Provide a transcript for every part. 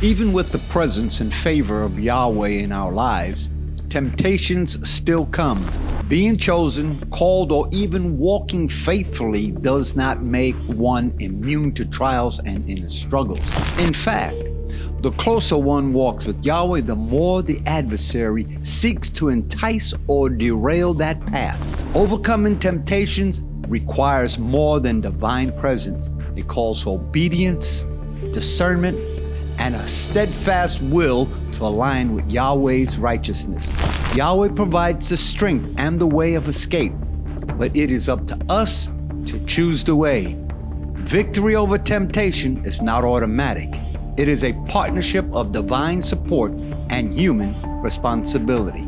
Even with the presence and favor of Yahweh in our lives, temptations still come. Being chosen, called, or even walking faithfully does not make one immune to trials and inner struggles. In fact, the closer one walks with Yahweh, the more the adversary seeks to entice or derail that path. Overcoming temptations requires more than divine presence. It calls for obedience, discernment, and a steadfast will to align with Yahweh's righteousness. Yahweh provides the strength and the way of escape, but it is up to us to choose the way. Victory over temptation is not automatic. It is a partnership of divine support and human responsibility.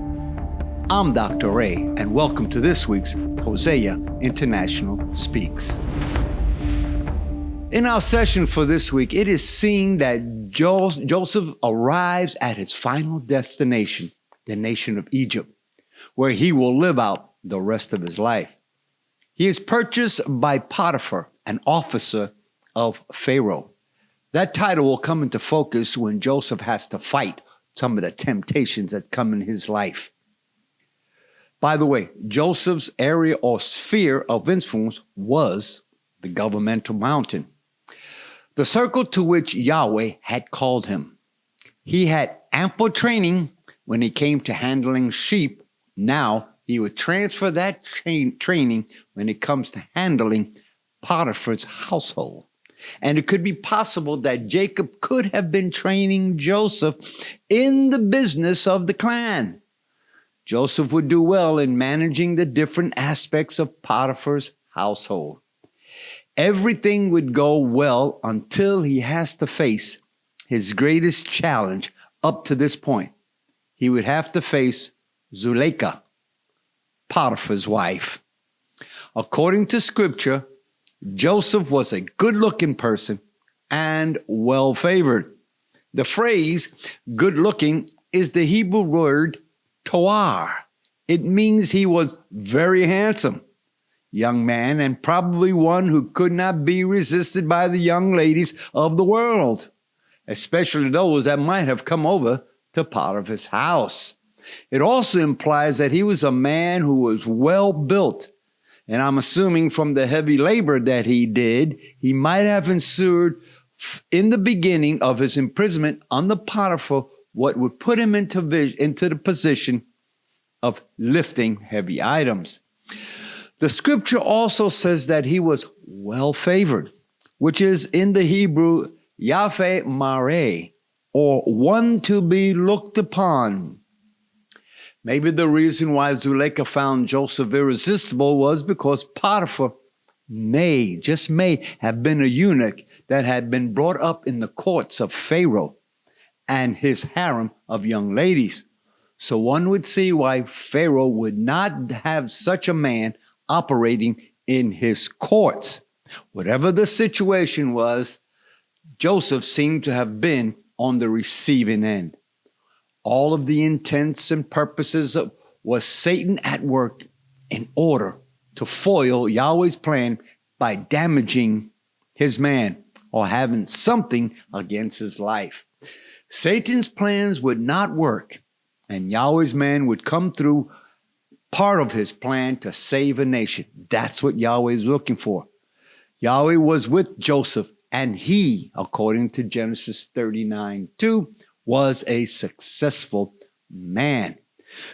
I'm Dr. Ray, and welcome to this week's Hosea International Speaks. In our session for this week, it is seen that Joseph arrives at his final destination, the nation of Egypt, where he will live out the rest of his life. He is purchased by Potiphar, an officer of Pharaoh. That title will come into focus when Joseph has to fight some of the temptations that come in his life. By the way, Joseph's area or sphere of influence was the governmental mountain, the circle to which Yahweh had called him. He had ample training when he came to handling sheep. Now he would transfer that training when it comes to handling Potiphar's household. And it could be possible that Jacob could have been training Joseph in the business of the clan. Joseph would do well in managing the different aspects of Potiphar's household. Everything would go well until he has to face his greatest challenge up to this point. He would have to face Zuleika, Potiphar's wife. According to scripture, Joseph was a good-looking person and well-favored. The phrase good-looking is the Hebrew word toar. It means he was very handsome young man, and probably one who could not be resisted by the young ladies of the world, especially those that might have come over to Potiphar's house. It also implies that he was a man who was well built, and I'm assuming from the heavy labor that he did, he might have ensured in the beginning of his imprisonment under Potiphar what would put him into the position of lifting heavy items. The scripture also says that he was well favored, which is in the Hebrew Yafeh Mare, or one to be looked upon. Maybe the reason why Zuleika found Joseph irresistible was because Potiphar may have been a eunuch that had been brought up in the courts of Pharaoh and his harem of young ladies. So one would see why Pharaoh would not have such a man operating in his courts. Whatever the situation was, Joseph seemed to have been on the receiving end. All of the intents and purposes was Satan at work in order to foil Yahweh's plan by damaging his man or having something against his life. Satan's plans would not work, and Yahweh's man would come through part of his plan to save a nation. That's what Yahweh is looking for. Yahweh was with Joseph, and he, according to Genesis 39:2, was a successful man.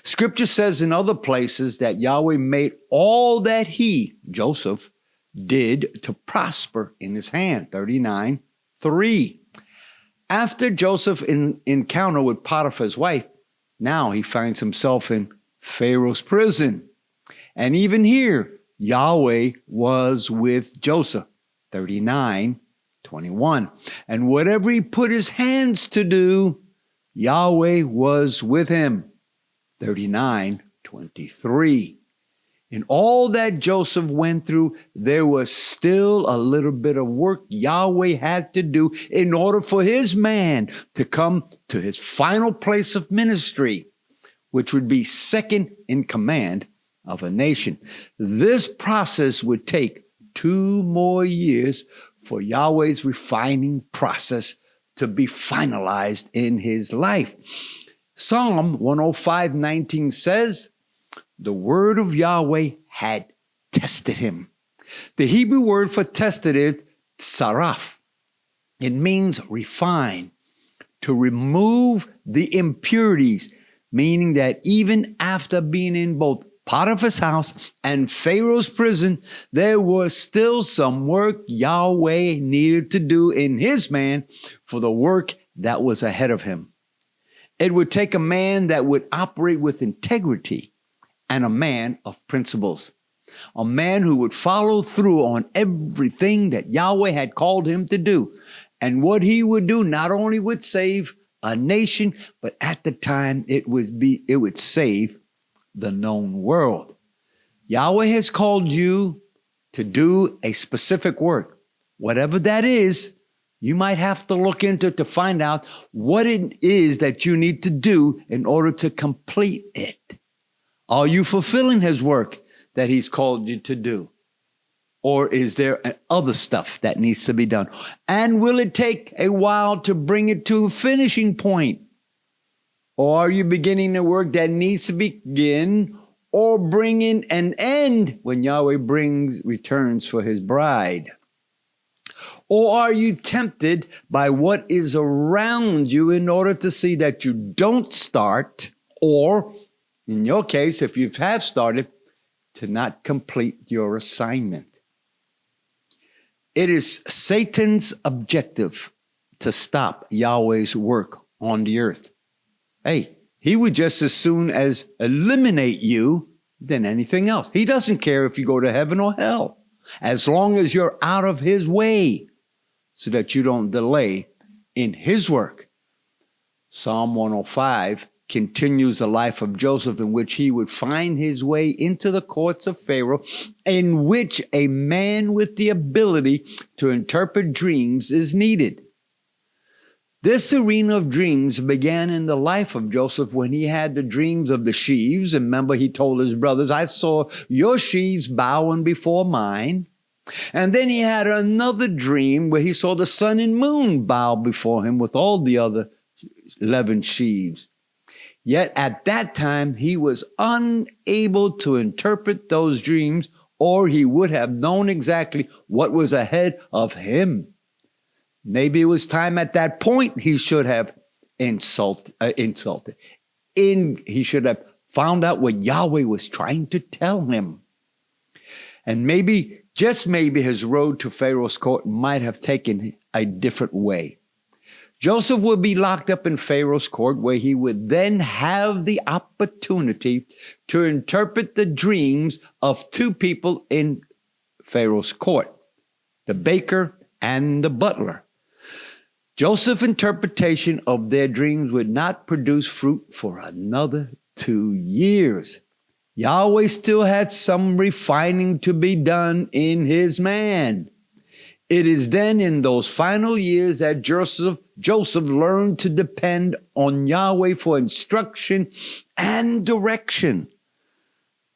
Scripture says in other places that Yahweh made all that he, Joseph, did to prosper in his hand. 39:3. After Joseph's encounter with Potiphar's wife, now he finds himself in Pharaoh's prison. And even here, Yahweh was with Joseph. 39:21. And whatever he put his hands to do, Yahweh was with him. 39:23. In all that Joseph went through, there was still a little bit of work Yahweh had to do in order for his man to come to his final place of ministry, which would be second in command of a nation. This process would take 2 more years for Yahweh's refining process to be finalized in his life. Psalm 105:19 says, the word of Yahweh had tested him. The Hebrew word for tested is saraf. It means refine, to remove the impurities, meaning that even after being in both Potiphar's house and Pharaoh's prison, there was still some work Yahweh needed to do in his man for the work that was ahead of him. It would take a man that would operate with integrity and a man of principles, a man who would follow through on everything that Yahweh had called him to do. And what he would do not only would save a nation, but at the time it would save the known world. Yahweh has called you to do a specific work. Whatever that is, you might have to look into it to find out what it is that you need to do in order to complete it. Are you fulfilling his work that he's called you to do? Or is there other stuff that needs to be done? And will it take a while to bring it to a finishing point? Or are you beginning the work that needs to begin or bringing an end when Yahweh returns for his bride? Or are you tempted by what is around you in order to see that you don't start, or in your case, if you have started, to not complete your assignment? It is Satan's objective to stop Yahweh's work on the earth. Hey, he would just as soon as eliminate you than anything else. He doesn't care if you go to heaven or hell, as long as you're out of his way so that you don't delay in his work. Psalm 105 continues the life of Joseph, in which he would find his way into the courts of Pharaoh, in which a man with the ability to interpret dreams is needed. This arena of dreams began in the life of Joseph when he had the dreams of the sheaves. And remember, he told his brothers, I saw your sheaves bowing before mine. And then he had another dream where he saw the sun and moon bow before him with all the other 11 sheaves. Yet at that time, he was unable to interpret those dreams, or he would have known exactly what was ahead of him. Maybe it was time at that point he should have insulted. He should have found out what Yahweh was trying to tell him. And maybe, just maybe, his road to Pharaoh's court might have taken a different way. Joseph would be locked up in Pharaoh's court, where he would then have the opportunity to interpret the dreams of two people in Pharaoh's court, the baker and the butler. Joseph's interpretation of their dreams would not produce fruit for another 2 years. Yahweh still had some refining to be done in his man. It is then in those final years that Joseph learned to depend on Yahweh for instruction and direction.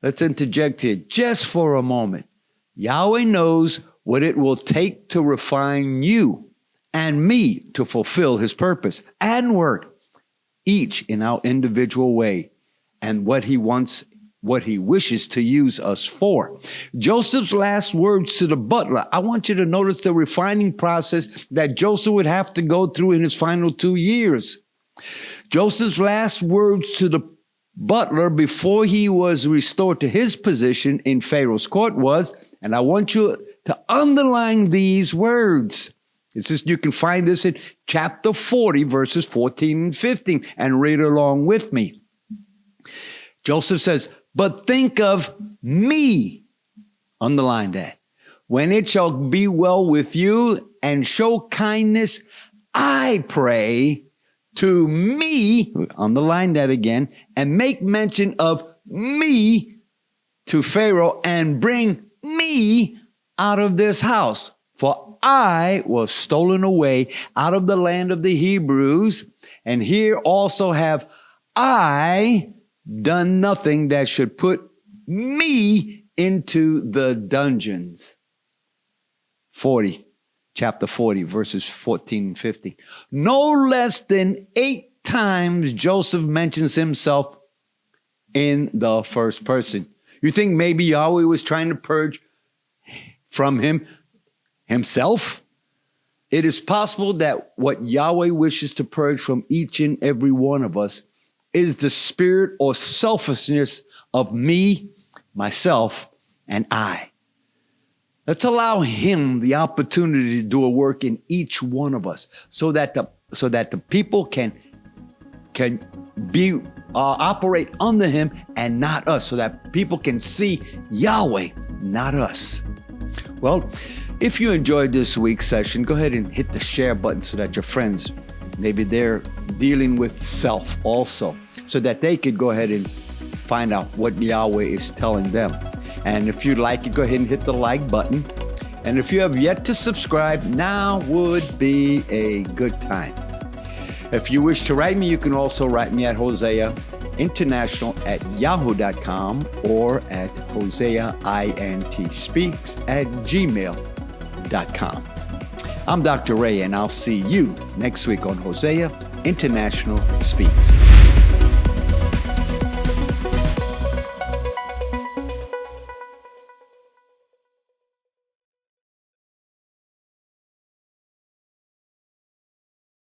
Let's interject here just for a moment. Yahweh knows what it will take to refine you and me to fulfill his purpose and work, each in our individual way, and what he wishes to use us for. Joseph's last words to the butler, I want you to notice the refining process that Joseph would have to go through in his final 2 years. Joseph's last words to the butler before he was restored to his position in Pharaoh's court was, and I want you to underline these words. You can find this in chapter 40, verses 14 and 15, and read along with me. Joseph says, but think of me, underline that, when it shall be well with you, and show kindness, I pray, to me, underline that again, and make mention of me to Pharaoh, and bring me out of this house. For I was stolen away out of the land of the Hebrews, and here also have I done nothing that should put me into the dungeons. 40. chapter 40, verses 14 and 15. No less than 8 times Joseph mentions himself in the first person. You think maybe Yahweh was trying to purge from himself? It is possible that what Yahweh wishes to purge from each and every one of us is the spirit or selfishness of me, myself, and I. Let's allow him the opportunity to do a work in each one of us so that the people can be operate under him and not us, so that people can see Yahweh, not us. Well, if you enjoyed this week's session, go ahead and hit the share button so that your friends, maybe they're dealing with self also, so that they could go ahead and find out what Yahweh is telling them. And if you like it, go ahead and hit the like button. And if you have yet to subscribe, now would be a good time. If you wish to write me, you can also write me at Hosea International at yahoo.com or at HoseaIntSpeaks@gmail.com. I'm Dr. Ray, and I'll see you next week on Hosea International Speaks.